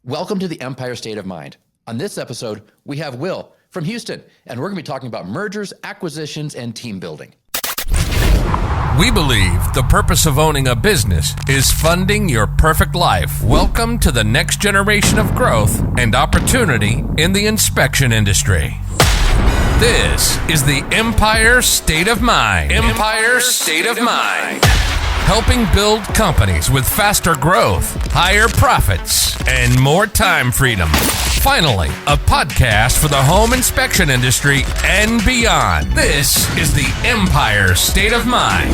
Welcome to the Empire State of Mind. On this episode, we have Will from Houston, and we're going to be talking about mergers, acquisitions, and team building. We believe the purpose of owning a business is funding your perfect life. Welcome to the next generation of growth and opportunity in the inspection industry. This is the Empire State of Mind. Empire State of Mind. Helping build companies with faster growth, higher profits, and more time freedom. Finally, a podcast for the home inspection industry and beyond. This is the Empire State of Mind.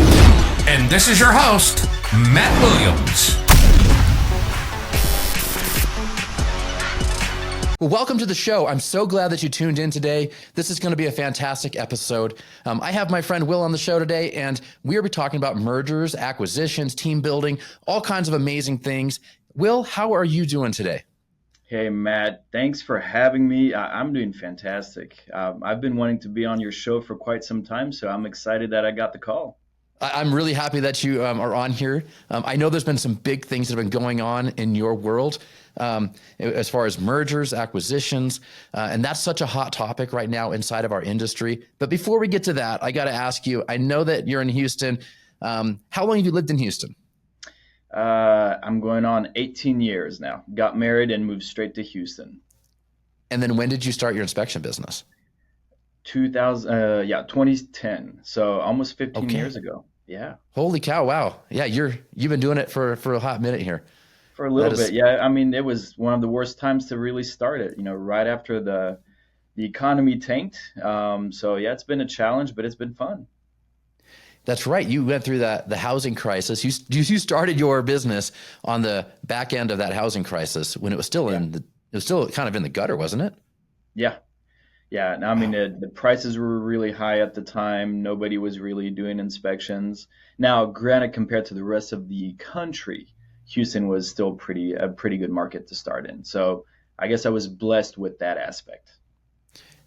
And this is your host, Matt Williams. Well, welcome to the show. I'm so glad that you tuned in today. This is going to be a fantastic episode. I have my friend Will on the show today, and we are talking about mergers, acquisitions, team building, all kinds of amazing things. Will, how are you doing today? Hey, Matt, thanks for having me. I'm doing fantastic. I've been wanting to be on your show for quite some time, so I'm excited that I got the call. I'm really happy that you are on here. I know there's been some big things that have been going on in your world as far as mergers, acquisitions, and that's such a hot topic right now inside of our industry. But before we get to that, I got to ask you, I know that you're in Houston. How long have you lived in Houston? I'm going on 18 years now. Got married and moved straight to Houston. And then when did you start your inspection business? 2010. So almost 15 years ago. Yeah. Holy cow. Wow. Yeah. You've been doing it for a hot minute here. For a little bit. Yeah. I mean, it was one of the worst times to really start it, right after the economy tanked. So yeah, it's been a challenge, but it's been fun. That's right. You went through the housing crisis. You started your business on the back end of that housing crisis when it was still it was still kind of in the gutter, wasn't it? Yeah. Yeah. I mean, the prices were really high at the time. Nobody was really doing inspections. Now, granted, compared to the rest of the country, Houston was still a pretty good market to start in. So I guess I was blessed with that aspect.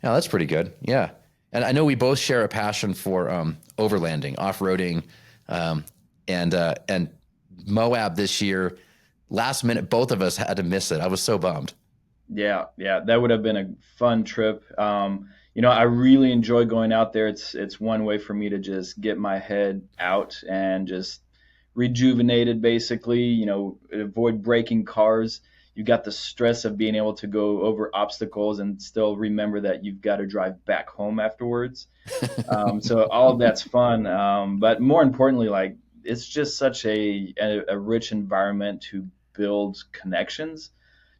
Yeah, that's pretty good. Yeah. And I know we both share a passion for overlanding, off-roading, and Moab this year. Last minute, both of us had to miss it. I was so bummed. Yeah, that would have been a fun trip. I really enjoy going out there. It's one way for me to just get my head out and just rejuvenated, basically. Avoid breaking cars. You've got the stress of being able to go over obstacles and still remember that you've got to drive back home afterwards. So all of that's fun. But more importantly, it's just such a rich environment to build connections,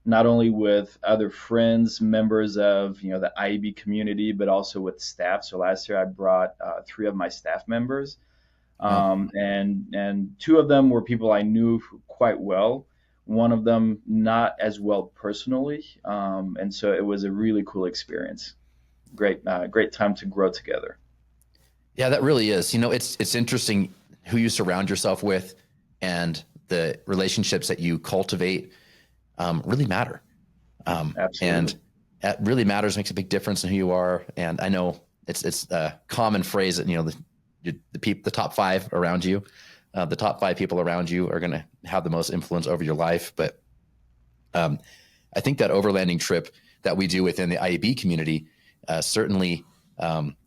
not only with other friends, members of the IEB community, but also with staff. So last year I brought 3 of my staff members, and 2 of them were people I knew quite well. One of them not as well personally, and so it was a really cool experience. Great time to grow together. Yeah, that really is. It's interesting who you surround yourself with, and the relationships that you cultivate really matter. Absolutely. And it really matters, makes a big difference in who you are. And I know it's a common phrase that the top 5 around you. The top 5 people around you are going to have the most influence over your life. But I think that overlanding trip that we do within the IEB community certainly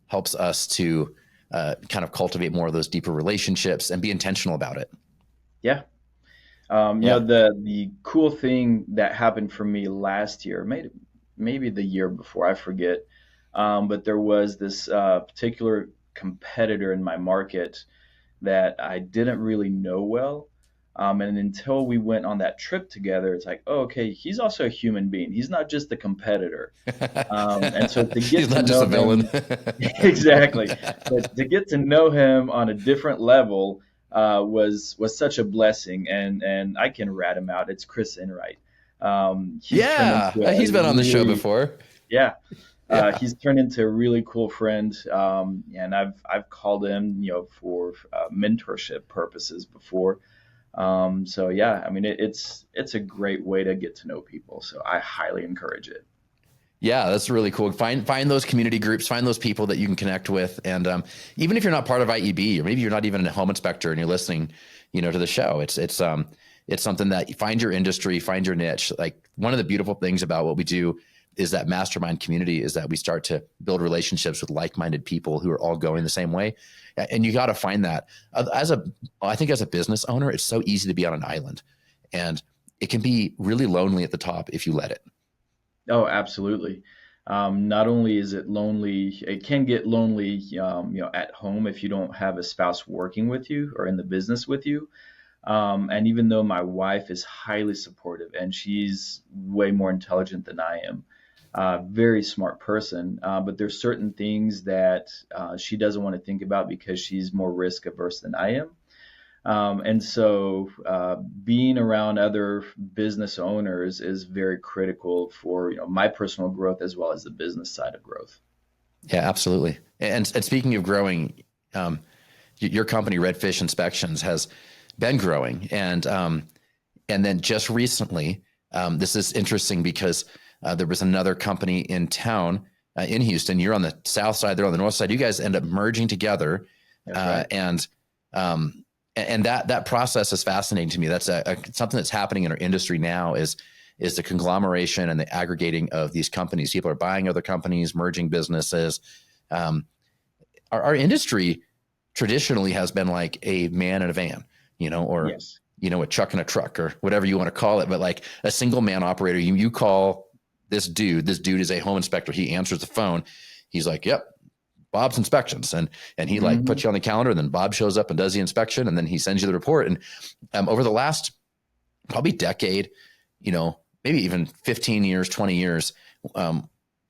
helps us to kind of cultivate more of those deeper relationships and be intentional about it. Yeah. The cool thing that happened for me last year, maybe the year before, I forget, but there was this particular competitor in my market that I didn't really know well. And until we went on that trip together, it's like, oh, okay, he's also a human being. He's not just a competitor. And so to get he's to not know just a villain. exactly. But to get to know him on a different level was such a blessing. And I can rat him out. It's Chris Enright. He's been on the show before. Yeah. He's turned into a really cool friend, and I've called him, for mentorship purposes before. So yeah, I mean, it's a great way to get to know people. So I highly encourage it. Yeah, that's really cool. Find those community groups, find those people that you can connect with. And even if you're not part of IEB, or maybe you're not even a home inspector and you're listening, to the show, it's It's something that you find your industry, find your niche. Like one of the beautiful things about what we do is that mastermind community is that we start to build relationships with like-minded people who are all going the same way. And you got to find that I think as a business owner, it's so easy to be on an island, and it can be really lonely at the top if you let it. Oh, absolutely. Not only is it lonely, it can get lonely, at home if you don't have a spouse working with you or in the business with you. And even though my wife is highly supportive and she's way more intelligent than I am, very smart person, but there's certain things that she doesn't want to think about because she's more risk averse than I am. And so being around other business owners is very critical for my personal growth as well as the business side of growth. Yeah, absolutely. And speaking of growing, your company, Redfish Inspections, has been growing, and then just recently, this is interesting because there was another company in town in Houston. You're on the south side; they're on the north side. You guys end up merging together, That's right. And that process is fascinating to me. That's something that's happening in our industry now is the conglomeration and the aggregating of these companies. People are buying other companies, merging businesses. Our industry traditionally has been like a man in a van, or Yes. a truck in a truck or whatever you want to call it, but like a single man operator. You call this dude. This dude is a home inspector. He answers the phone. He's like, "Yep, Bob's Inspections," and he like Hmm. puts you on the calendar, and then Bob shows up and does the inspection, and then he sends you the report. And over the last probably decade, maybe even 15 years, 20 years,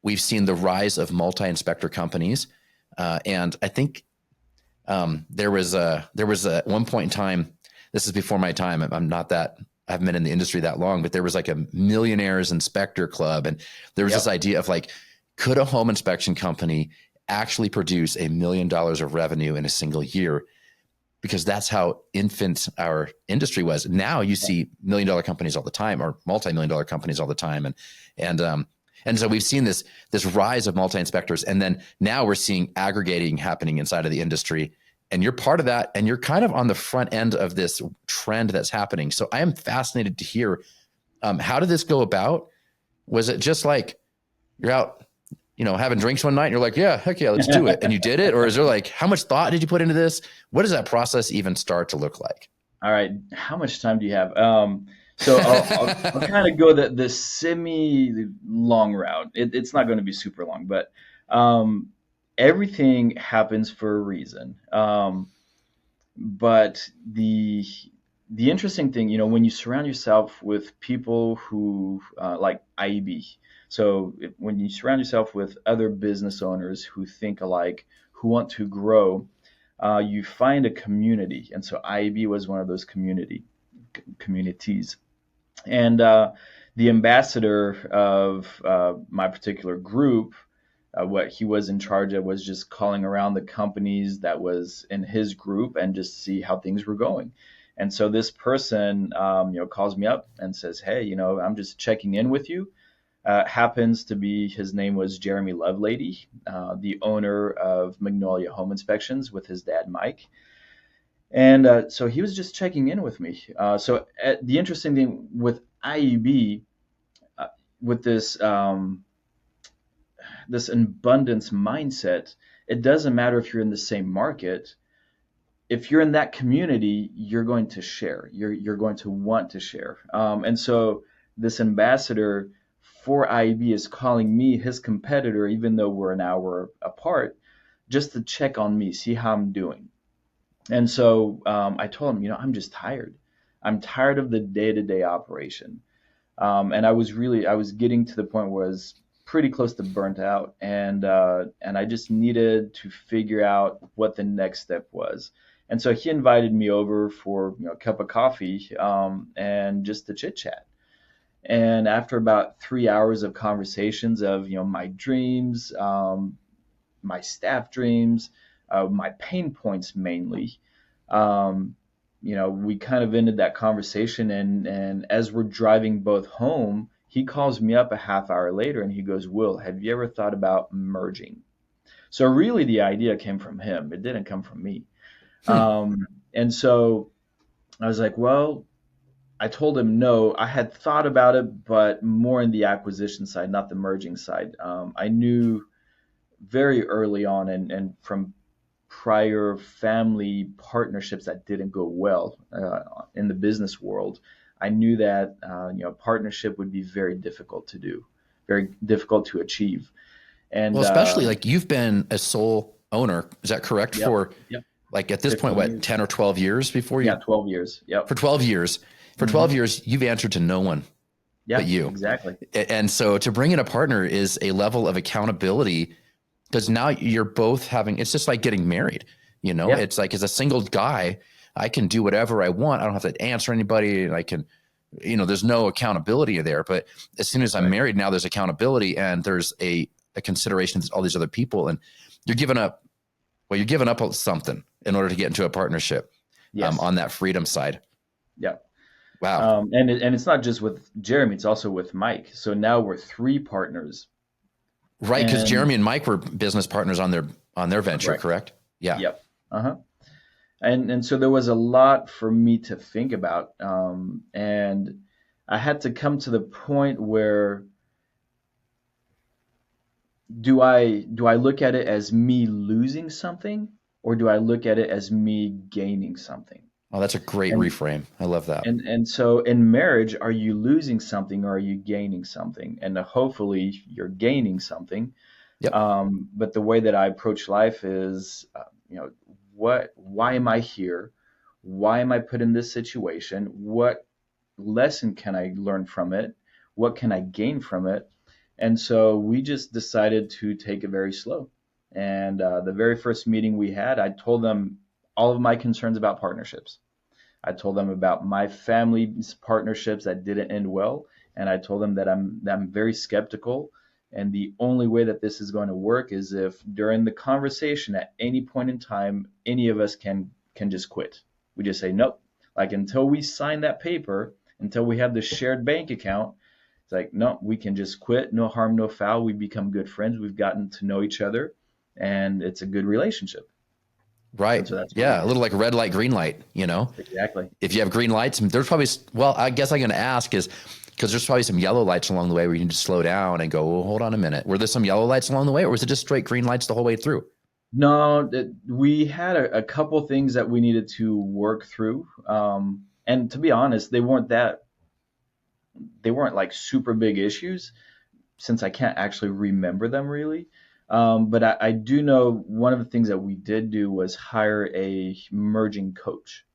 we've seen the rise of multi-inspector companies. And I think there was a one point in time. This is before my time. I haven't been in the industry that long, but there was like a millionaires inspector club, and there was Yep. this idea of like, could a home inspection company actually produce $1 million of revenue in a single year? Because that's how infant our industry was. Now you see $1 million companies all the time, or multi-million dollar companies all the time, and so we've seen this rise of multi-inspectors, and then now we're seeing aggregating happening inside of the industry. And you're part of that, and you're kind of on the front end of this trend that's happening. So I am fascinated to hear, how did this go about? Was it just like you're out, having drinks one night and you're like, yeah, heck yeah, let's do it, and you did it? Or is there like, how much thought did you put into this? What does that process even start to look like? All right. How much time do you have? So I'll kind of go the semi long route. It's not going to be super long, but um, everything happens for a reason. But the interesting thing, when you surround yourself with people who like IEB, so when you surround yourself with other business owners who think alike, who want to grow, you find a community, and so IEB was one of those communities. And the ambassador of my particular group, what he was in charge of was just calling around the companies that was in his group and just see how things were going. And so this person, calls me up and says, "Hey, I'm just checking in with you." Happens to be his name was Jeremy Lovelady, the owner of Magnolia Home Inspections with his dad Mike. And so he was just checking in with me. The interesting thing with IEB, with this abundance mindset, it doesn't matter if you're in the same market. If you're in that community, you're going to share. You're going to want to share. And so this ambassador for IEB is calling me his competitor, even though we're an hour apart, just to check on me, see how I'm doing. And so I told him, I'm just tired. I'm tired of the day-to-day operation. And I was getting to the point where I was pretty close to burnt out, and I just needed to figure out what the next step was. And so he invited me over for a cup of coffee, and just to chit chat. And after about 3 hours of conversations of my dreams, my staff dreams, my pain points mainly, um, we kind of ended that conversation. And as we're driving both home, he calls me up a half hour later and he goes, "Will, have you ever thought about merging?" So really the idea came from him. It didn't come from me. Hmm. And so I was like, well, I told him no. I had thought about it, but more in the acquisition side, not the merging side. I knew very early on, and from prior family partnerships that didn't go well in the business world, I knew that partnership would be very difficult to do, very difficult to achieve. Well, And especially like you've been a sole owner, is that correct? yep, For yep, like at this point, 15 what, years. 10 or 12 years before Yeah, you, 12 years. Yep. for 12 years, for Hmm. 12 years, you've answered to no one but Yeah, you. exactly. And so to bring in a partner is a level of accountability because now you're both having, it's just like getting married, Yeah, it's like as a single guy, I can do whatever I want. I don't have to answer anybody. And I can, there's no accountability there, but as soon as I'm right. married, now there's accountability and there's a consideration to all these other people. And you're giving up, you're giving up something in order to get into a partnership Yes. on that freedom side. Yeah. Wow. And it's not just with Jeremy, it's also with Mike. So now we're three partners. Right. Cause And Jeremy and Mike were business partners on their venture, correct. correct? Yeah. Yep. Uh-huh. And so there was a lot for me to think about. And I had to come to the point where do I look at it as me losing something, or do I look at it as me gaining something? Oh, that's a great And reframe. I love that. and so in marriage, are you losing something or are you gaining something? And hopefully you're gaining something. Yep. But the way that I approach life is, why am I here? Why am I put in this situation? What lesson can I learn from it? What can I gain from it? And so we just decided to take it very slow. And the very first meeting we had, I told them all of my concerns about partnerships. I told them about my family's partnerships that didn't end well, and I told them that I'm very skeptical. And the only way that this is going to work is if during the conversation at any point in time, any of us can just quit. We just say nope. Like until we sign that paper, until we have the shared bank account, it's like no, we can just quit. No harm, no foul. We become good friends. We've gotten to know each other, and it's a good relationship. And Right. so that's what we Yeah. A did. little like red light, green light. Exactly. If you have green lights, there's probably, well, I guess I'm going to ask is because there's probably some yellow lights along the way where you need to slow down and go, well, hold on a minute. Were there some yellow lights along the way or was it just straight green lights the whole way through? No, we had a couple things that we needed to work through. And to be honest, they weren't like super big issues since I can't actually remember them really. But I do know one of the things that we did do was hire a merging coach.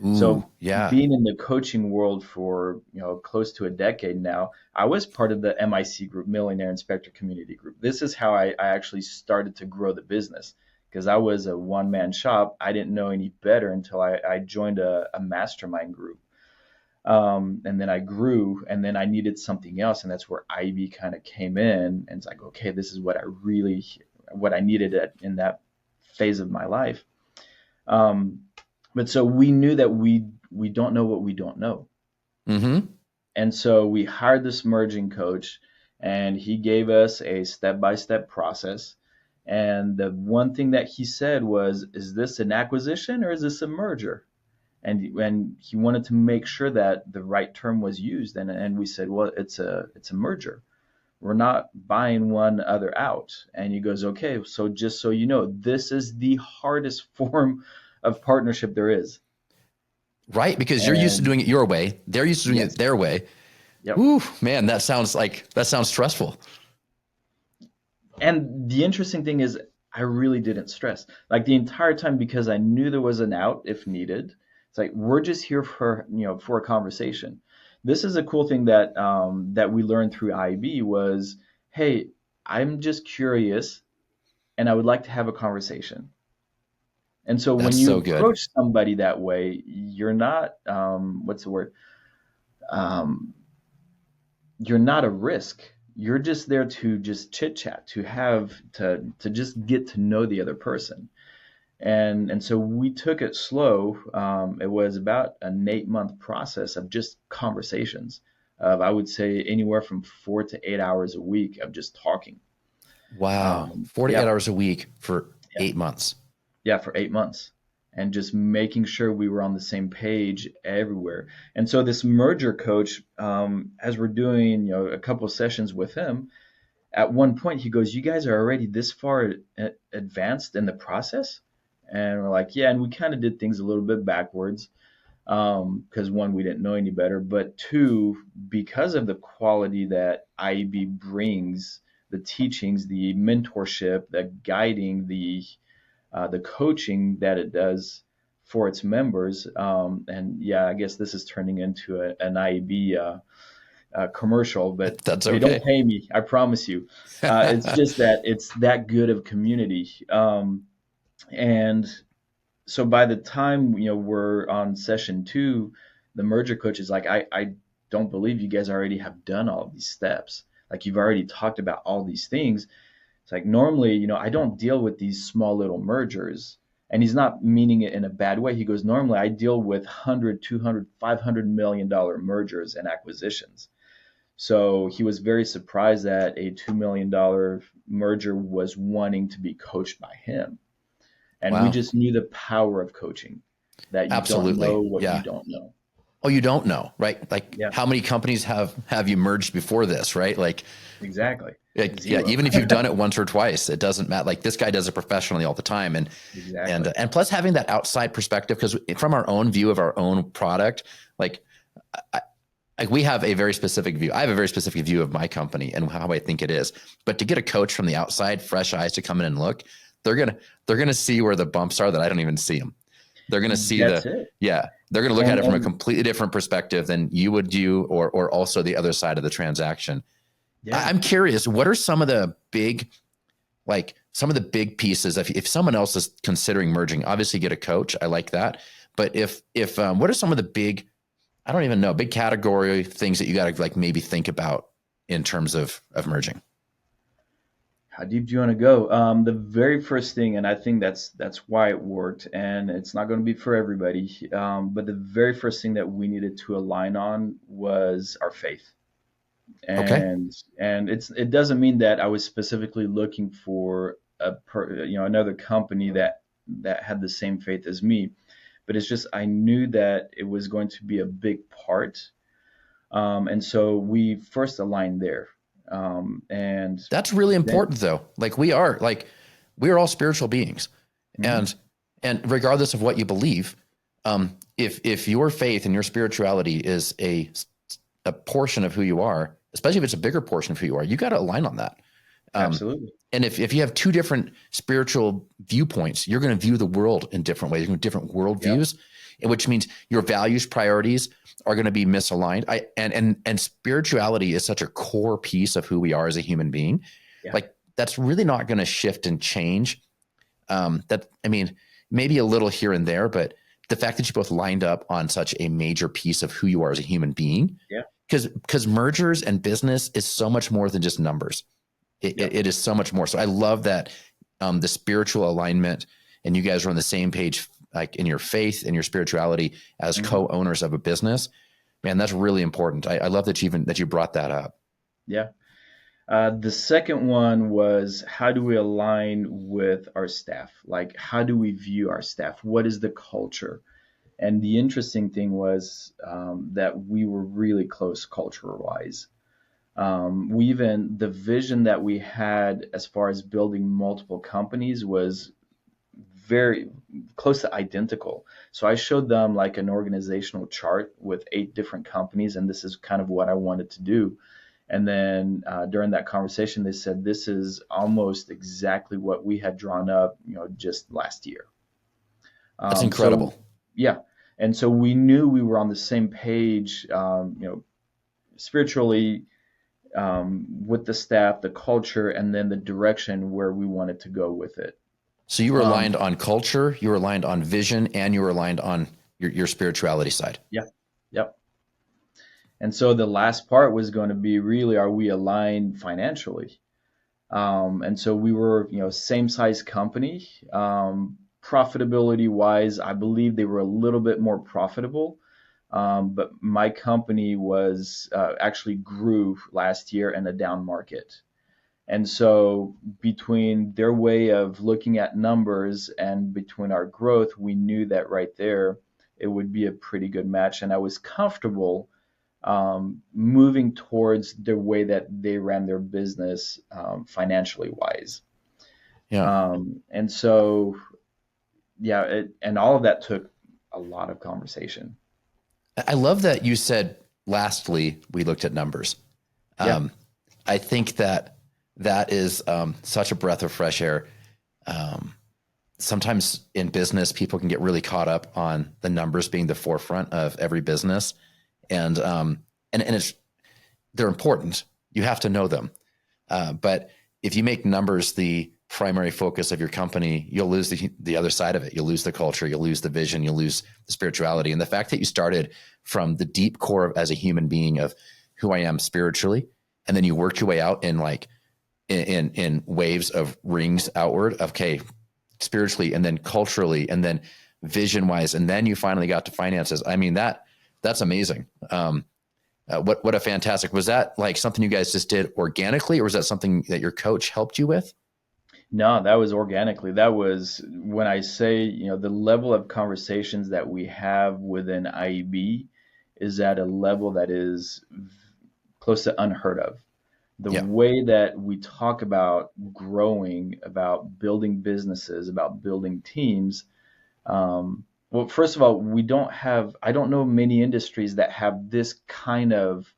Ooh, So yeah. being in the coaching world for close to a decade now, I was part of the MIC group, Millionaire Inspector Community Group. This is how I actually started to grow the business because I was a one-man shop. I didn't know any better until I joined a mastermind group. And then I grew, and then I needed something else, and that's where Ivy kind of came in. And it's like, okay, this is what I needed in that phase of my life. Um, but so we knew that we don't know what we don't know. Mm-hmm. And so we hired this merging coach, and he gave us a step-by-step process. And the one thing that he said was, is this an acquisition or is this a merger? And he wanted to make sure that the right term was used. And we said, well, it's a merger. We're not buying one other out. And he goes, okay, so just so you know, this is the hardest form of partnership there is. Right. Because you're used to And doing it your way. They're used to doing yes, it their way. yep. Ooh, man, that sounds stressful. And the interesting thing is, I really didn't stress like the entire time because I knew there was an out if needed. It's like we're just here for a conversation. This is a cool thing that we learned through IB was, hey, I'm just curious, and I would like to have a conversation. And so when That's you so good. approach somebody that way, you're not what's the word? Um, you're not a risk. You're just there to just chit chat, to just get to know the other person. And so we took it slow. It was about an 8 month process of just conversations of I would say anywhere from 4 to 8 hours a week of just talking. Wow. 48 Yeah, hours a week for yeah, 8 months. yeah, for 8 months. and just making sure we were on the same page everywhere. And so this merger coach, as we're doing, a couple of sessions with him, at one point he goes, "You guys are already this far advanced in the process?" And we're like, "Yeah." And we kind of did things a little bit backwards, because one, we didn't know any better, but two, because of the quality that IEB brings, the teachings, the mentorship, the guiding, the coaching that it does for its members. And yeah, I guess this is turning into an IEB commercial, but That's they okay. don't pay me, I promise you. It's just that it's that good of community. And so by the time we're on session 2, the merger coach is like, I don't believe you guys already have done all of these steps. Like, you've already talked about all these things. It's like, normally, I don't deal with these small little mergers. And he's not meaning it in a bad way. He goes, normally I deal with 100, 200, $500 million mergers and acquisitions. So he was very surprised that a $2 million merger was wanting to be coached by him. And we Wow. just knew the power of coaching, that you don't Absolutely. know what Yeah. you don't know. Oh, you don't know, right? Like, Yeah, how many companies have you merged before this, right? exactly. Yeah, Zero. even if you've done it once or twice, it doesn't matter. Like, this guy does it professionally all the time, Exactly. and plus having that outside perspective, because from our own view of our own product, like, like we have a very specific view. I have a very specific view of my company and how I think it is. But to get a coach from the outside, fresh eyes to come in and look, they're gonna see where the bumps are that I don't even see them. They're gonna see That's it. they're gonna look at it from a And completely different perspective than you would do, or also the other side of the transaction. yeah, I'm curious, what are some of the big pieces if someone else is considering merging? Obviously, get a coach. I like that. But if what are some of the big, I don't even know, big category things that you got to like maybe think about in terms of merging? how deep do you want to go? The very first thing, and I think that's why it worked, and it's not going to be for everybody. But the very first thing that we needed to align on was our faith. Okay. And it doesn't mean that I was specifically looking for another company that had the same faith as me, but it's just, I knew that it was going to be a big part. And so we first aligned there. And That's really then, important though. We're all spiritual beings. mhm, And regardless of what you believe, if your faith and your spirituality is a portion of who you are, especially if it's a bigger portion of who you are, you got to align on that. absolutely. And if you have two different spiritual viewpoints, you're going to view the world in different ways, different Yep. worldviews, which means your values, priorities are going to be misaligned. And spirituality is such a core piece of who we are as a human being. Yeah. Like, that's really not going to shift and change. Maybe a little here and there, but the fact that you both lined up on such a major piece of who you are as a human being, Yeah. because mergers and business is so much more than just numbers. It is so much more. So I love that the spiritual alignment, and you guys are on the same page, like in your faith and your spirituality as co-owners of a business. Man, that's really important. I love that you brought that up. Yeah. The second one was, how do we align with our staff? Like, how do we view our staff? What is the culture? And the interesting thing was, that we were really close culture-wise. The vision that we had as far as building multiple companies was very close to identical. So I showed them like an organizational chart with 8 different companies, and this is kind of what I wanted to do. And then during that conversation, they said, this is almost exactly what we had drawn up, just last year. That's incredible. So yeah. And so we knew we were on the same page, spiritually, with the staff, the culture, and then the direction where we wanted to go with it. So you were aligned on culture, you were aligned on vision, and you were aligned on your spirituality side. Yeah. Yep. And so the last part was going to be, really, are we aligned financially? And so we were, same size company. Profitability wise, I believe they were a little bit more profitable. But my company was actually grew last year in a down market. And so between their way of looking at numbers and between our growth, we knew that right there, it would be a pretty good match. And I was comfortable moving towards the way that they ran their business financially wise. Yeah. And so, yeah, and all of that took a lot of conversation. I love that you said, lastly, we looked at numbers. Yeah. I think that is such a breath of fresh air. Sometimes in business, people can get really caught up on the numbers being the forefront of every business. And it's, they're important. You have to know them. But if you make numbers the primary focus of your company, you'll lose the other side of it. You'll lose the culture, you'll lose the vision, you'll lose the spirituality. And the fact that you started from the deep core as a human being of who I am spiritually, and then you worked your way out in like in waves of rings outward, okay, spiritually, and then culturally, and then vision wise, and then you finally got to finances. I mean, that's amazing. What a fantastic, was that like something you guys just did organically, or was that something that your coach helped you with? No, that was organically. That was when I say, the level of conversations that we have within IEB is at a level that is close to unheard of. The Yeah. way that we talk about growing, about building businesses, about building teams. Well, first of all, I don't know many industries that have this kind of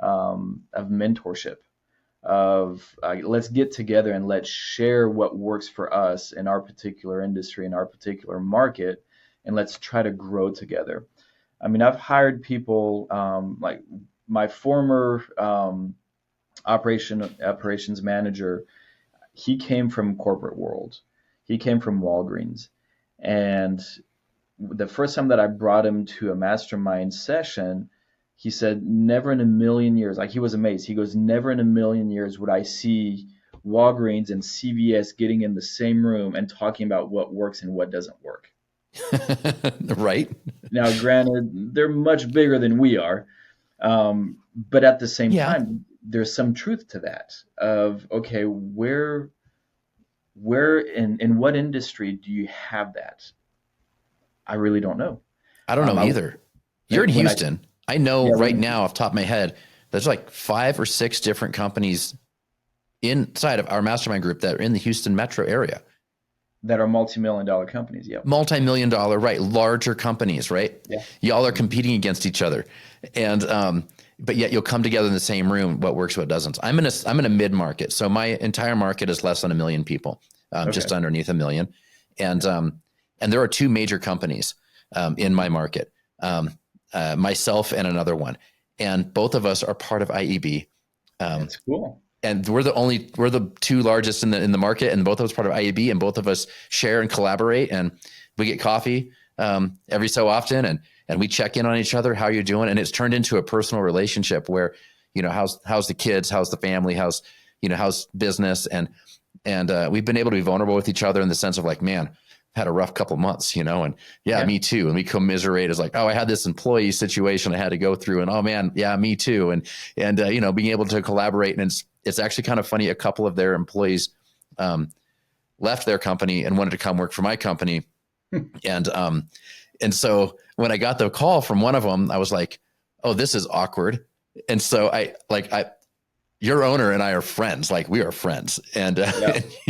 mentorship of let's get together and let's share what works for us in our particular industry, in our particular market, and let's try to grow together. I mean, I've hired people like my former operations manager. He came from corporate world. He came from Walgreens, and the first time that I brought him to a mastermind session, he said, never in a million years, like he was amazed. He goes, never in a million years would I see Walgreens and CVS getting in the same room and talking about what works and what doesn't work. Right. Now, granted, they're much bigger than we are. But at the same Yeah. time, there's some truth to that of, okay, where in what industry do you have that? I really don't know. I don't know either. You're in Houston. I know right now off the top of my head, there's like 5 or 6 different companies inside of our mastermind group that are in the Houston metro area. That are multi-million-dollar companies, yeah. Multi-million-dollar, right? Larger companies, right? Yeah. Y'all are competing against each other, and but yet you'll come together in the same room. What works, what doesn't. I'm in a mid market, so my entire market is less than 1 million people, just underneath 1 million, and there are 2 major companies in my market, myself and another one, and both of us are part of IEB. That's cool. And we're the 2 largest in the market, and both of us part of IEB, and both of us share and collaborate, and we get coffee every so often, and we check in on each other. How you're doing? And it's turned into a personal relationship where, how's the kids, how's the family, how's business, and we've been able to be vulnerable with each other in the sense of like, man, had a rough couple months, and yeah, me too. And we commiserate as like, oh, I had this employee situation I had to go through, and oh man, yeah, me too. And being able to collaborate, and it's actually kind of funny. A couple of their employees left their company and wanted to come work for my company. And so when I got the call from one of them, I was like, oh, this is awkward. And so your owner and I are friends. Like, we are friends. And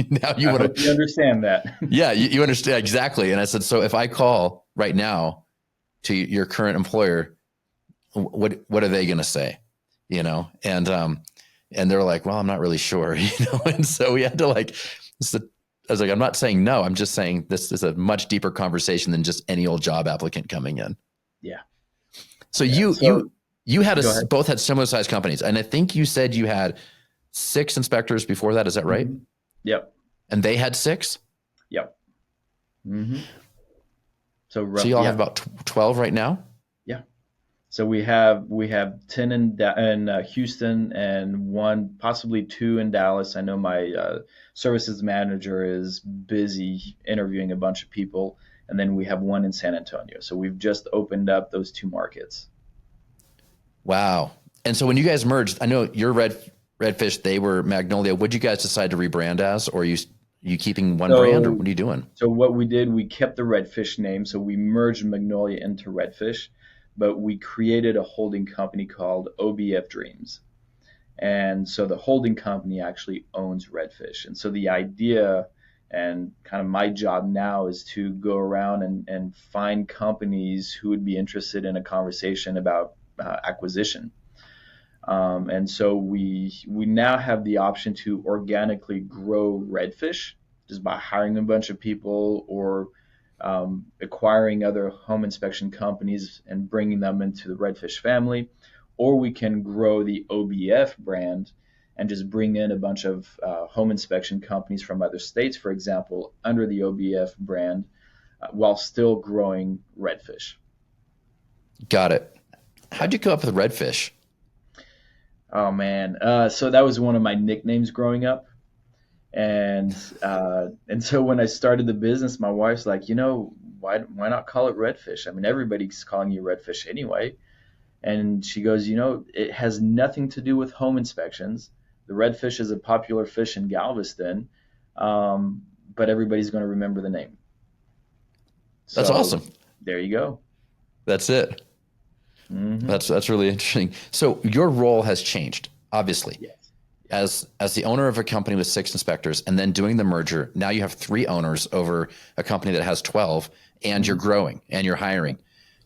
now you want to understand that. Yeah, you understand. Exactly. And I said, so if I call right now to your current employer, what are they going to say? And they're like, well, I'm not really sure, And so we had to I was like, I'm not saying no. I'm just saying this is a much deeper conversation than just any old job applicant coming in. Yeah. So you had both had similar sized companies, and I think you said you had 6 inspectors before that. Is that right? Mm-hmm. Yep. And they had 6. Yep. Mm-hmm. So you all have about 12 right now. Yeah. So we have 10 in Houston and 1, possibly 2 in Dallas. I know my services manager is busy interviewing a bunch of people, and then we have 1 in San Antonio. So we've just opened up those 2 markets. Wow. And so when you guys merged, I know you're Redfish, they were Magnolia. What'd you guys decide to rebrand as, or you keeping one brand, or So what are you doing? so what we did, we kept the Redfish name, so we merged Magnolia into Redfish, but we created a holding company called OBF Dreams. And so the holding company actually owns Redfish. And so the idea and kind of my job now is to go around and find companies who would be interested in a conversation about acquisition. And so we now have the option to organically grow Redfish just by hiring a bunch of people or acquiring other home inspection companies and bringing them into the Redfish family, or we can grow the OBF brand and just bring in a bunch of home inspection companies from other states, for example, under the OBF brand, while still growing Redfish. Got it. How'd you come up with Redfish? Oh man, so that was one of my nicknames growing up, and so when I started the business, my wife's like, why not call it Redfish? I mean, everybody's calling you Redfish anyway. And she goes, it has nothing to do with home inspections. The redfish is a popular fish in Galveston, but everybody's going to remember the name. That's So awesome. there you go. That's it. Hmm. That's really interesting. So your role has changed, obviously. Yes. As the owner of a company with 6 inspectors, and then doing the merger, now you have 3 owners over a company that has 12, and you're growing and you're hiring.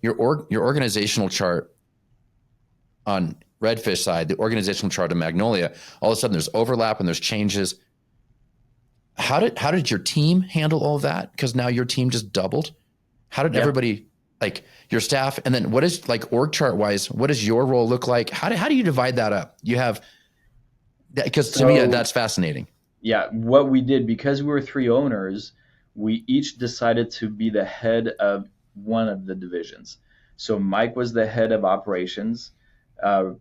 Your organizational chart on Redfish side, the organizational chart of Magnolia, all of a sudden there's overlap and there's changes. How did your team handle all of that? Because now your team just doubled. How did Yeah. everybody, like your staff, and then what is, like, org chart wise, what does your role look like? How do you divide that up? You have, because to me So that's fascinating. yeah, what we did, because we were 3 owners, we each decided to be the head of one of the divisions. So Mike was the head of operations. Uh,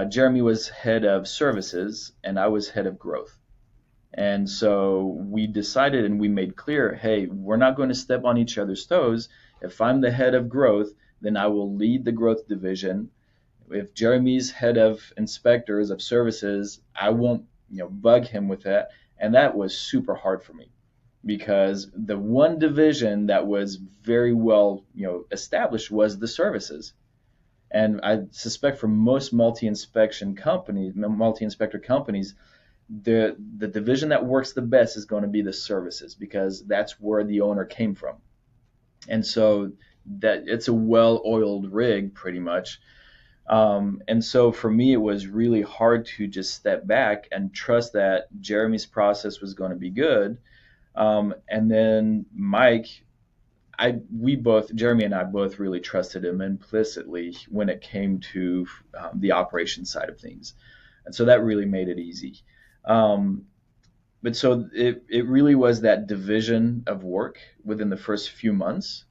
Jeremy was head of services, and I was head of growth. And so we decided and we made clear, hey, we're not going to step on each other's toes. If I'm the head of growth, then I will lead the growth division. If Jeremy's head of inspectors of services, I won't, bug him with that. And that was super hard for me because the one division that was very well, established was the services. And I suspect for most multi-inspector companies, the division that works the best is going to be the services because that's where the owner came from. And so that it's a well-oiled rig pretty much. And so for me, it was really hard to just step back and trust that Jeremy's process was going to be good. And then Mike, Jeremy and I both really trusted him implicitly when it came to the operations side of things. And so that really made it easy. But so it really was that division of work within the first few months.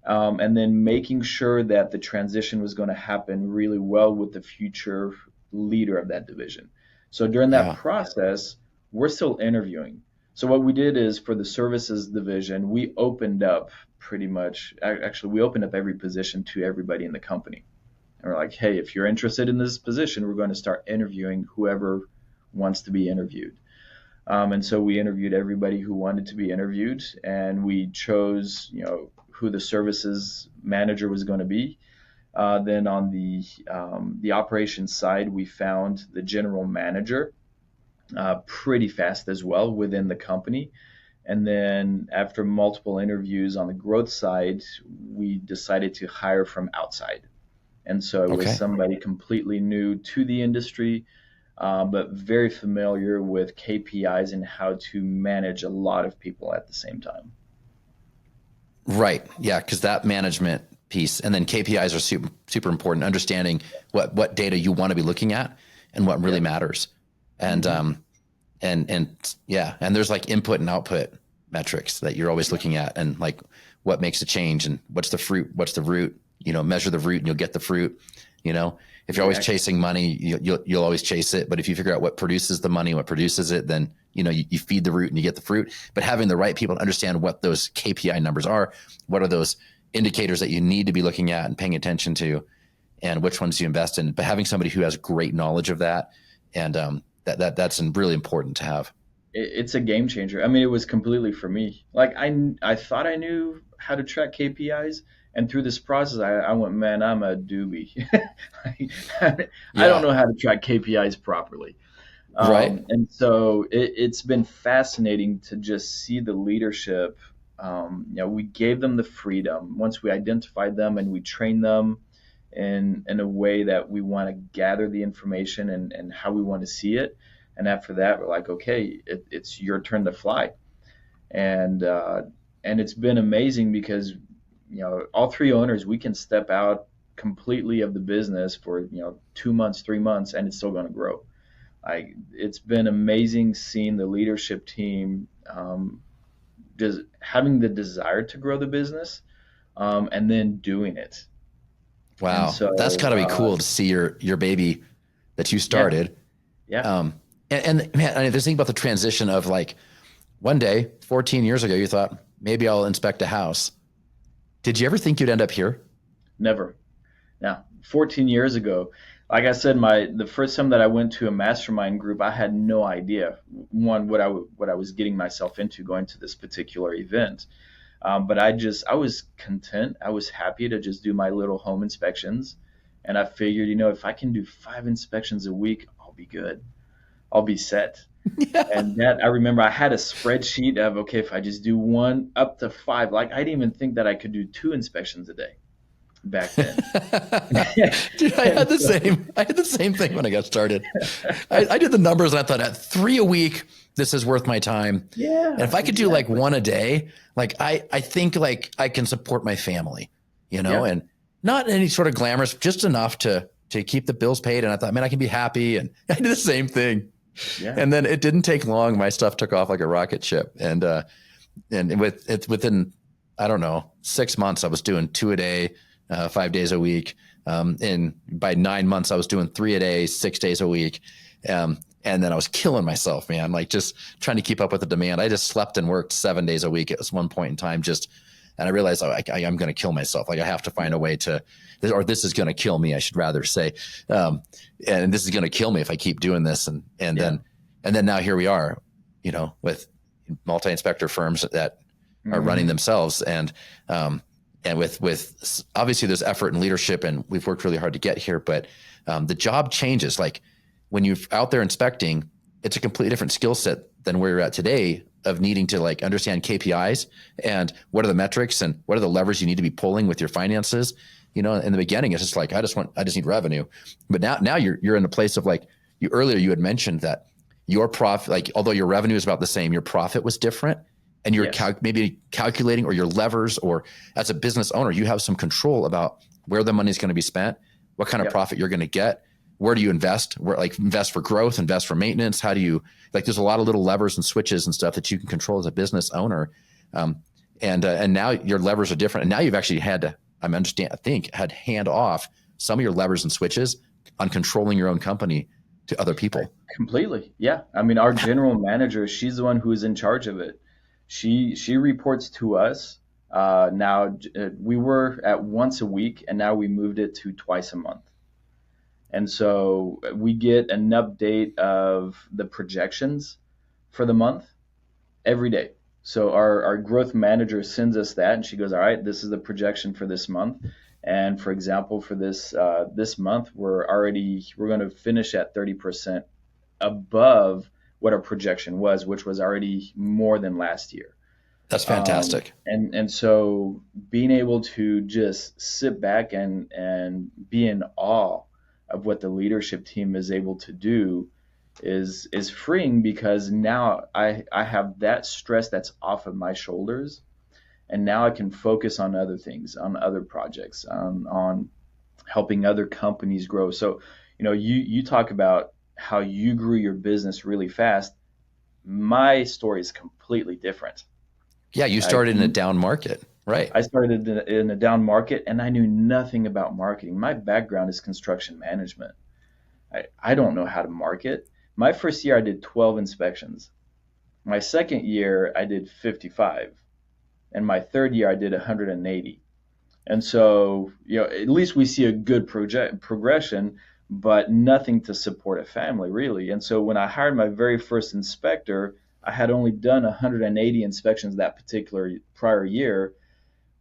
And then making sure that the transition was going to happen really well with the future leader of that division. So during that process, we're still interviewing. So what we did is for the services division, we opened up we opened up every position to everybody in the company. And we're like, hey, if you're interested in this position, we're going to start interviewing whoever wants to be interviewed. And so we interviewed everybody who wanted to be interviewed, and we chose, who the services manager was going to be. Then on the operations side, we found the general manager pretty fast as well within the company. And then after multiple interviews on the growth side, we decided to hire from outside. And so it was somebody completely new to the industry, but very familiar with KPIs and how to manage a lot of people at the same time. Right. Yeah. Because that management piece, and then KPIs are super, super important. Understanding what data you want to be looking at and what really matters. And, and there's like input and output metrics that you're always looking at, and like what makes a change and what's the fruit, what's the root, measure the root and you'll get the fruit. If you're always chasing money, you'll always chase it. But if you figure out what produces the money, what produces it, then, you feed the root and you get the fruit. But having the right people to understand what those KPI numbers are, what are those indicators that you need to be looking at and paying attention to, and which ones you invest in. But having somebody who has great knowledge of that And that's really important to have. It's a game changer. I mean, it was completely for me. Like I thought I knew how to track KPIs, and through this process, I went, man, I'm a doobie. I don't Yeah. know how to track KPIs properly. Right. And so it's been fascinating to just see the leadership. We gave them the freedom once we identified them and we trained them in a way that we want to gather the information and how we want to see it. And after that, we're like, okay, it's your turn to fly. And and it's been amazing because all three owners, we can step out completely of the business for 2 months, 3 months, and it's still going to grow. It's been amazing seeing the leadership team just having the desire to grow the business, and then doing it. And Wow. so, That's gotta be cool to see your baby that you yeah, started. yeah, And man, I mean, this thing about the transition of like one day, 14 years ago, you thought maybe I'll inspect a house. Did you ever think you'd end up here? never. Now, 14 years ago, like I said, the first time that I went to a mastermind group, I had no idea one what I was getting myself into going to this particular event. But I was content. I was happy to just do my little home inspections, and I figured, if I can do 5 inspections a week, I'll be good. I'll be set. Yeah. And that I remember I had a spreadsheet of, okay, if I just do one up to five, like I didn't even think that I could do 2 inspections a day back then. Dude, And so, I had the same thing when I got started. I did the numbers and I thought at 3 a week, this is worth my time. And yeah, if I could do like exactly. one a day, like I think like I can support my family, Yeah, and not any sort of glamorous, just enough to keep the bills paid. And I thought, man, I can be happy. And I did the same thing. yeah, And then it didn't take long. My stuff took off like a rocket ship. And within, I don't know, 6 months, I was doing 2 a day, 5 days a week. And by 9 months, I was doing 3 a day, 6 days a week. And then I was killing myself, man, like just trying to keep up with the demand. I just slept and worked 7 days a week at one point in time. And I realized I'm going to kill myself. Like I have to find a way or this is going to kill me, I should rather say. And this is going to kill me if I keep doing this. And yeah. then now here we are, with multi-inspector firms that are running Hmm. themselves. And with obviously there's effort and leadership, and we've worked really hard to get here, but the job changes. Like when you're out there inspecting, it's a completely different skill set than where you're at today of needing to like understand KPIs and what are the metrics and what are the levers you need to be pulling with your finances. In the beginning, it's just like, I just need revenue. But now you're in a place of like earlier you had mentioned that your profit, like, although your revenue is about the same, your profit was different, and you're Yes. maybe calculating, or your levers, or as a business owner, you have some control about where the money is going to be spent, what kind of Yep. profit you're going to get, where do you invest, invest for growth, invest for maintenance. How do you, like, there's a lot of little levers and switches and stuff that you can control as a business owner. And now your levers are different. And now you've actually had to, had hand off some of your levers and switches on controlling your own company to other people. Completely. Yeah. I mean, our general manager, she's the one who is in charge of it. She reports to us. Now we were at once a week, and now we moved it to twice a month. And so we get an update of the projections for the month every day. So our growth manager sends us that, and she goes, "All right, this is the projection for this month." And for example, for this month, we're going to finish at 30% above what our projection was, which was already more than last year. That's fantastic. And so being able to just sit back and be in awe of what the leadership team is able to do is freeing, because now I have that stress that's off of my shoulders, and now I can focus on other things, on other projects, on helping other companies grow. So, you talk about how you grew your business really fast. My story is completely different. Yeah, you I, started in a down market, right? I started in a down market, and I knew nothing about marketing. My background is construction management. I don't know how to market. My first year, I did 12 inspections. My second year, I did 55. And my third year, I did 180. And so, at least we see a good progression. but nothing to support a family really. And so when I hired my very first inspector, I had only done 180 inspections that particular prior year.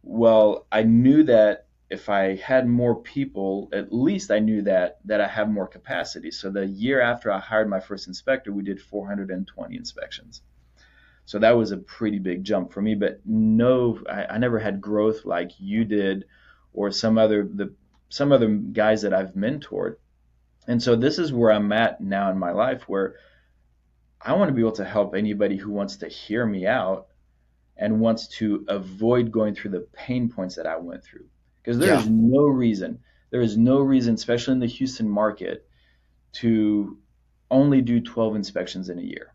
Well, I knew that if I had more people, at least I knew that I have more capacity. So the year after I hired my first inspector, we did 420 inspections. So that was a pretty big jump for me. But no, I never had growth like you did, or some other guys that I've mentored. And so this is where I'm at now in my life, where I want to be able to help anybody who wants to hear me out and wants to avoid going through the pain points that I went through. Because Yeah. there is no reason, especially in the Houston market, to only do 12 inspections in a year.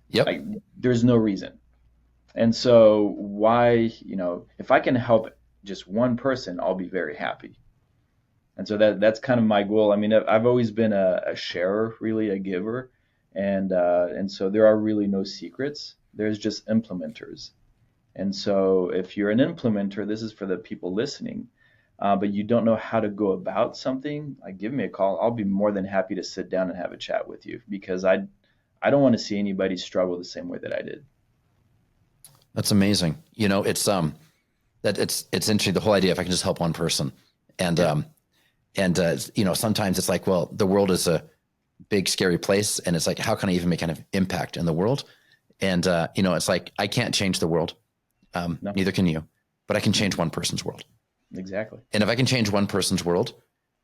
Yep. Like, there's no reason. And so why, if I can help just one person, I'll be very happy. And so that's kind of my goal. I mean, I've always been a sharer, really a giver, and so there are really no secrets. There's just implementers. And so if you're an implementer, this is for the people listening, but you don't know how to go about something, like give me a call. I'll be more than happy to sit down and have a chat with you, because I don't want to see anybody struggle the same way that I did. That's amazing. It's that it's interesting, the whole idea if I can just help one person. And sometimes it's like, well, the world is a big scary place, and it's like, how can I even make kind of impact in the world? And it's like, I can't change the world. No. Neither can you, but I can change one person's world. Exactly. And if I can change one person's world,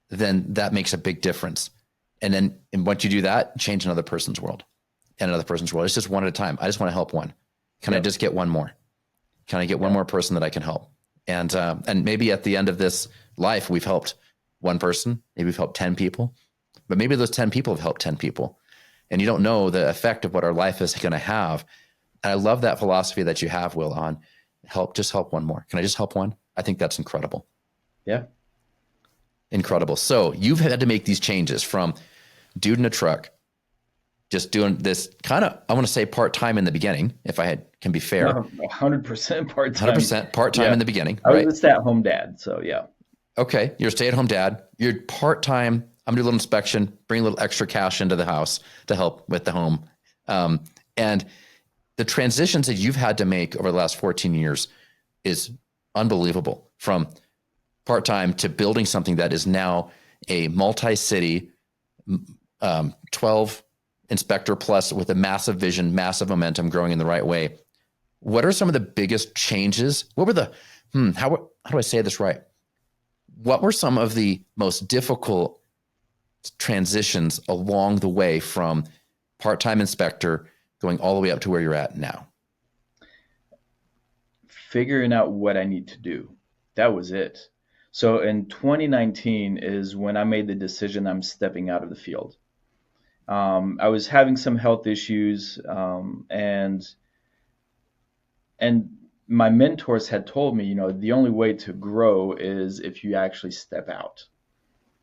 then that makes a big difference. And once you do that, change another person's world and another person's world. It's just one at a time. I just want to help one. Can I just get one more? Can I get one more person that I can help? And maybe at the end of this life, we've helped one person, maybe we've helped 10 people, but maybe those 10 people have helped 10 people. And you don't know the effect of what our life is going to have. And I love that philosophy that you have, Will, on just help one more. Can I just help one? I think that's incredible. Yeah. Incredible. So you've had to make these changes from dude in a truck, just doing this kind of, I want to say part-time in the beginning, if I can be fair. 100% part-time. 100% part-time in the beginning. I was right? a stay-at-home dad, so yeah. Okay. You're a stay-at-home dad. You're part-time. I'm going to do a little inspection, bring a little extra cash into the house to help with the home. And the transitions that you've had to make over the last 14 years is unbelievable, from part-time to building something that is now a multi-city, 12 inspector plus, with a massive vision, massive momentum, growing in the right way. What are some of the biggest changes? What were the, how do I say this right? What were some of the most difficult transitions along the way from part-time inspector going all the way up to where you're at now? Figuring out what I need to do. That was it. So in 2019 is when I made the decision I'm stepping out of the field. I was having some health issues, and my mentors had told me, the only way to grow is if you actually step out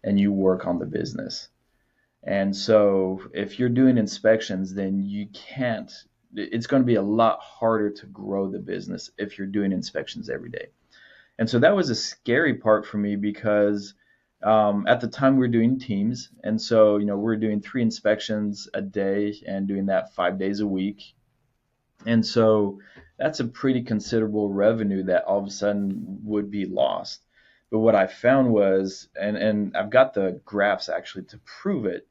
and you work on the business. And so if you're doing inspections, then it's going to be a lot harder to grow the business if you're doing inspections every day. And so that was a scary part for me, because at the time we were doing teams. And so, we're doing 3 inspections a day and doing that 5 days a week. And so that's a pretty considerable revenue that all of a sudden would be lost. But what I found was, and I've got the graphs actually to prove it,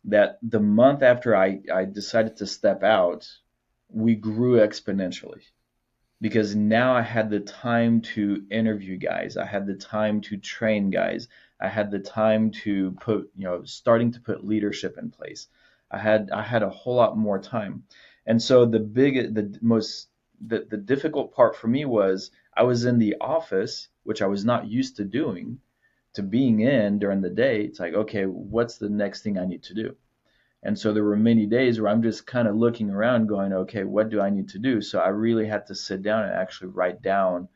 that the month after I decided to step out, we grew exponentially, because now I had the time to interview guys. I had the time to train guys. I had the time to put, starting to put leadership in place. I had a whole lot more time. And so the difficult part for me was I was in the office, which I was not used to doing, to being in during the day. It's like, okay, what's the next thing I need to do? And so there were many days where I'm just kind of looking around going, okay, what do I need to do? So I really had to sit down and actually write down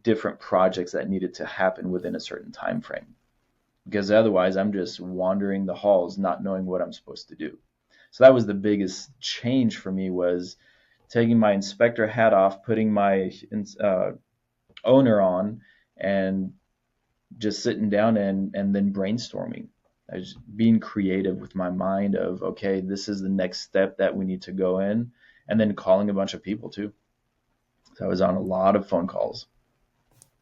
different projects that needed to happen within a certain time frame, because otherwise I'm just wandering the halls not knowing what I'm supposed to do. So that was the biggest change for me, was taking my inspector hat off, putting my owner on, and just sitting down and then brainstorming. I was being creative with my mind of, okay, this is the next step that we need to go in, and then calling a bunch of people too. So I was on a lot of phone calls.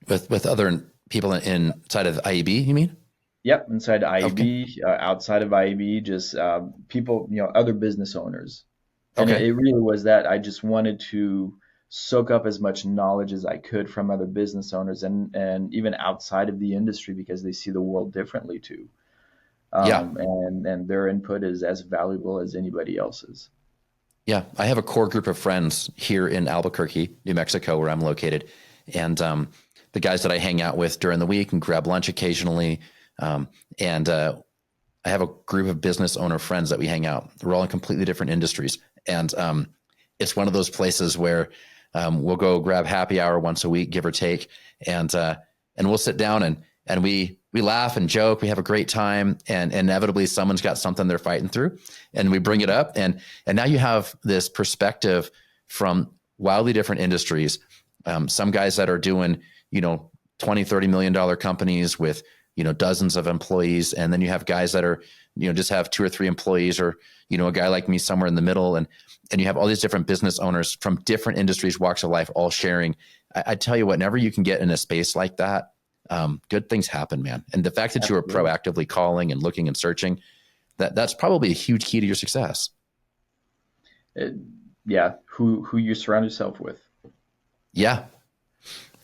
With other people inside of IEB, you mean? Yep, inside Okay. IEB, outside of IEB, just people, other business owners. And it, Okay. it really was that I just wanted to soak up as much knowledge as I could from other business owners and even outside of the industry because they see the world differently too. Yeah. And their input is as valuable as anybody else's. Yeah. I have a core group of friends here in Albuquerque, New Mexico, where I'm located. And the guys that I hang out with during the week and grab lunch occasionally. And I have a group of business owner friends that we hang out. We're all in completely different industries. And it's one of those places where we'll go grab happy hour once a week, give or take. And we'll sit down and we laugh and joke. We have a great time, and inevitably someone's got something they're fighting through, and we bring it up. And now you have this perspective from wildly different industries. Some guys that are doing, 20, $30 million companies with, dozens of employees. And then you have guys that are, just have 2 or 3 employees, or, a guy like me somewhere in the middle. And you have all these different business owners from different industries, walks of life, all sharing. I tell you what, whenever you can get in a space like that, good things happen, man. And the fact that you are Absolutely. proactively calling and looking and searching, that's probably a huge key to your success. It, yeah, who you surround yourself with. Yeah.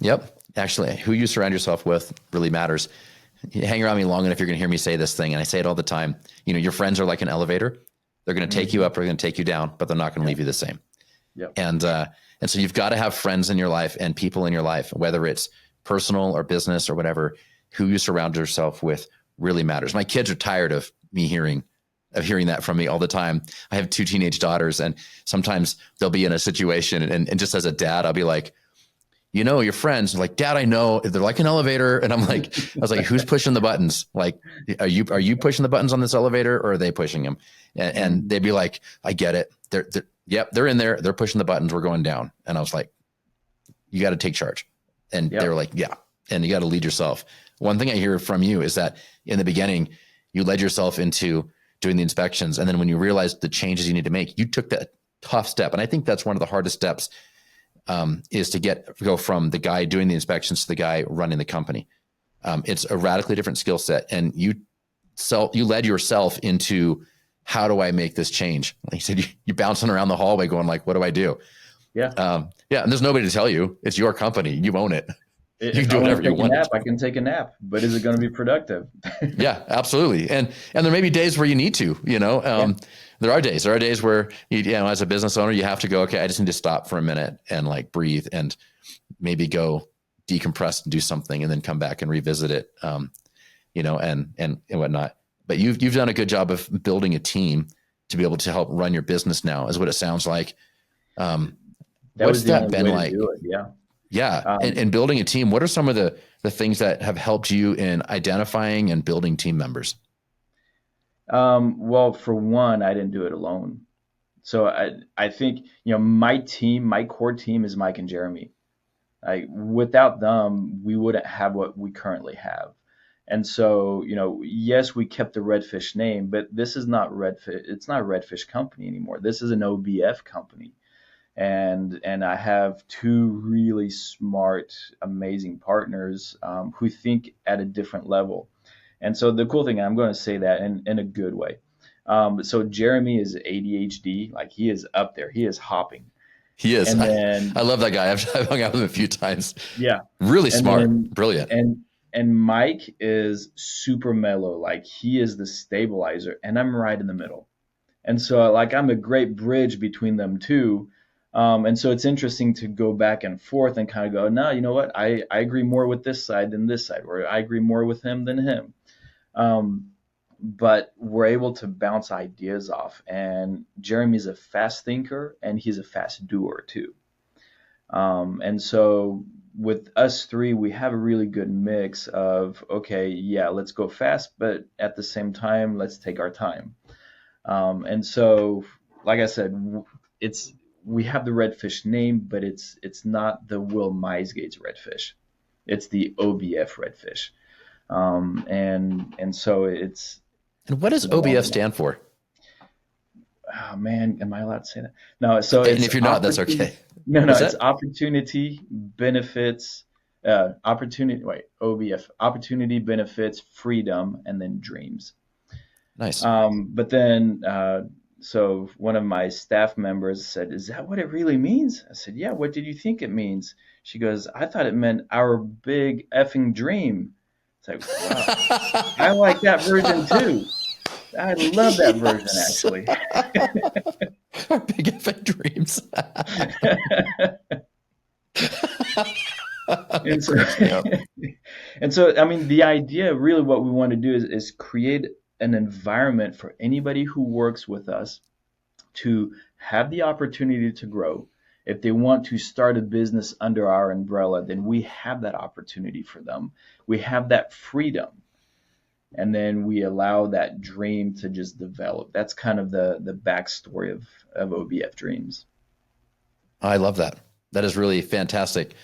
Yep. Actually, who you surround yourself with really matters. You hang around me long enough, you're going to hear me say this thing. And I say it all the time. Your friends are like an elevator. They're going to take you Hmm. up, or they're going to take you down, but they're not going to Yeah. leave you the same. Yep. And so you've got to have friends in your life and people in your life, whether it's personal or business or whatever. Who you surround yourself with really matters. My kids are tired of me hearing that from me all the time. I have 2 teenage daughters, and sometimes they'll be in a situation, and just as a dad, I'll be like, your friends are like, Dad, I know they're like an elevator. And I was like, who's pushing the buttons? Like, are you pushing the buttons on this elevator, or are they pushing them? And Hmm. they'd be like, I get it. Yep, they're in there. They're pushing the buttons. We're going down. And I was like, you got to take charge. And they were Yep. like, yeah. And you got to lead yourself. One thing I hear from you is that in the beginning, you led yourself into doing the inspections. And then when you realized the changes you need to make, you took that tough step. And I think that's one of the hardest steps, is to go from the guy doing the inspections to the guy running the company. It's a radically different skill set. And you led yourself into, how do I make this change? Like you said, you're bouncing around the hallway going like, what do I do? Yeah. Yeah. And there's nobody to tell you. It's your company. You own it. You can If I do want whatever to you take a want to nap, I do. can take a nap, but is it going to be productive? Yeah, absolutely. And there may be days where you need to, Yeah. there are days where as a business owner, you have to go, okay, I just need to stop for a minute and like breathe and maybe go decompress and do something, and then come back and revisit it, and whatnot. But you've done a good job of building a team to be able to help run your business now, is what it sounds like. That What's was the that only been way to like? do it. Yeah. Yeah. And Um, building a team, what are some of the things that have helped you in identifying and building team members? well, for one, I didn't do it alone. So I think, my core team is Mike and Jeremy. Like without them, we wouldn't have what we currently have. And so, yes, we kept the Redfish name, but this is not Redfish. It's not a Redfish company anymore. This is an OBF company. And I have 2 really smart, amazing partners who think at a different level. And so the cool thing, I'm going to say that in a good way. So Jeremy is ADHD, like he is up there, he is hopping. He is. And I then love that guy. I've hung out with him a few times. yeah, Really and smart. then Brilliant. and Mike is super mellow, like he is the stabilizer, and I'm right in the middle. And so like I'm a great bridge between them two. And so it's interesting to go back and forth and kind of go, no, you know what? I agree more with this side than this side, or I agree more with him than him. Um, but we're able to bounce ideas off. And Jeremy's a fast thinker and he's a fast doer too. And so with us three, we have a really good mix of, okay, yeah, let's go fast, but at the same time, let's take our time. And so, like I said, it's we have the redfish name, but it's not the Will Misegades redfish. It's the OBF redfish. And so And what does OBF stand for? Oh man, am I allowed to say that? No. So and if you're not, that's okay. No, it's opportunity, benefits, OBF, opportunity, benefits, freedom, and then dreams. Nice. But then, so one of my staff members said, "Is that what it really means?" I said, "Yeah, what did you think it means?" She goes, "I thought it meant our big effing dream." It's like, wow, I like that version too. I love that version, actually. Our big effing dreams. and so, I mean, the idea, really what we want to do is create an environment for anybody who works with us to have the opportunity to grow. If they want to start a business under our umbrella, then we have that opportunity for them. We have that freedom. And then we allow that dream to just develop. That's kind of the backstory of OBF Dreams. I love that. That is really fantastic.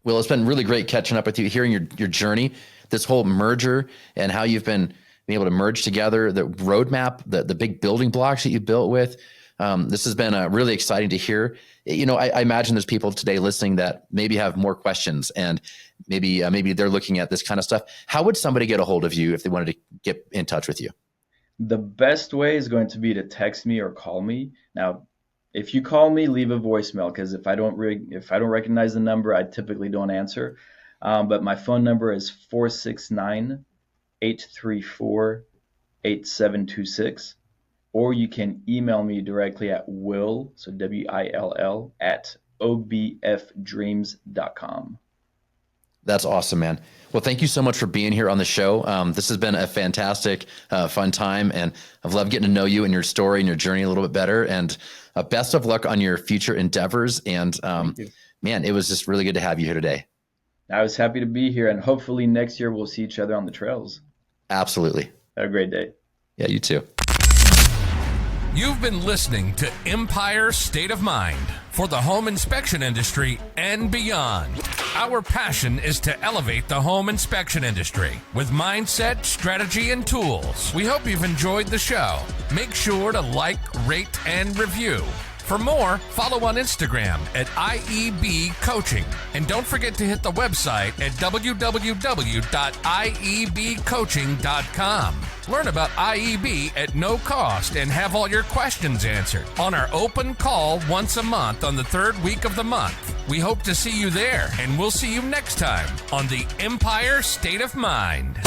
Will, it's been really great catching up with you, hearing your journey, this whole merger and how you've been able to merge together, the roadmap, the big building blocks that you built with. This has been really exciting to hear. You know, I imagine there's people today listening that maybe have more questions, and maybe they're looking at this kind of stuff. How would somebody get a hold of you if they wanted to get in touch with you? The best way is going to be to text me or call me. Now, if you call me, leave a voicemail, because if I don't recognize the number, I typically don't answer. But my phone number is 469-834-8726. Or you can email me directly at Will, so WILL, at obfdreams.com. That's awesome, man. Well, thank you so much for being here on the show. This has been a fantastic, fun time, and I've loved getting to know you and your story and your journey a little bit better. And best of luck on your future endeavors. And man, it was just really good to have you here today. I was happy to be here, and hopefully next year we'll see each other on the trails. Absolutely. Have a great day. Yeah, you too. You've been listening to Empire State of Mind for the home inspection industry and beyond. Our passion is to elevate the home inspection industry with mindset, strategy, and tools. We hope you've enjoyed the show. Make sure to like, rate, and review. For more, follow on Instagram at IEB Coaching. And don't forget to hit the website at www.iebcoaching.com. Learn about IEB at no cost and have all your questions answered on our open call once a month on the third week of the month. We hope to see you there, and we'll see you next time on the Empire State of Mind.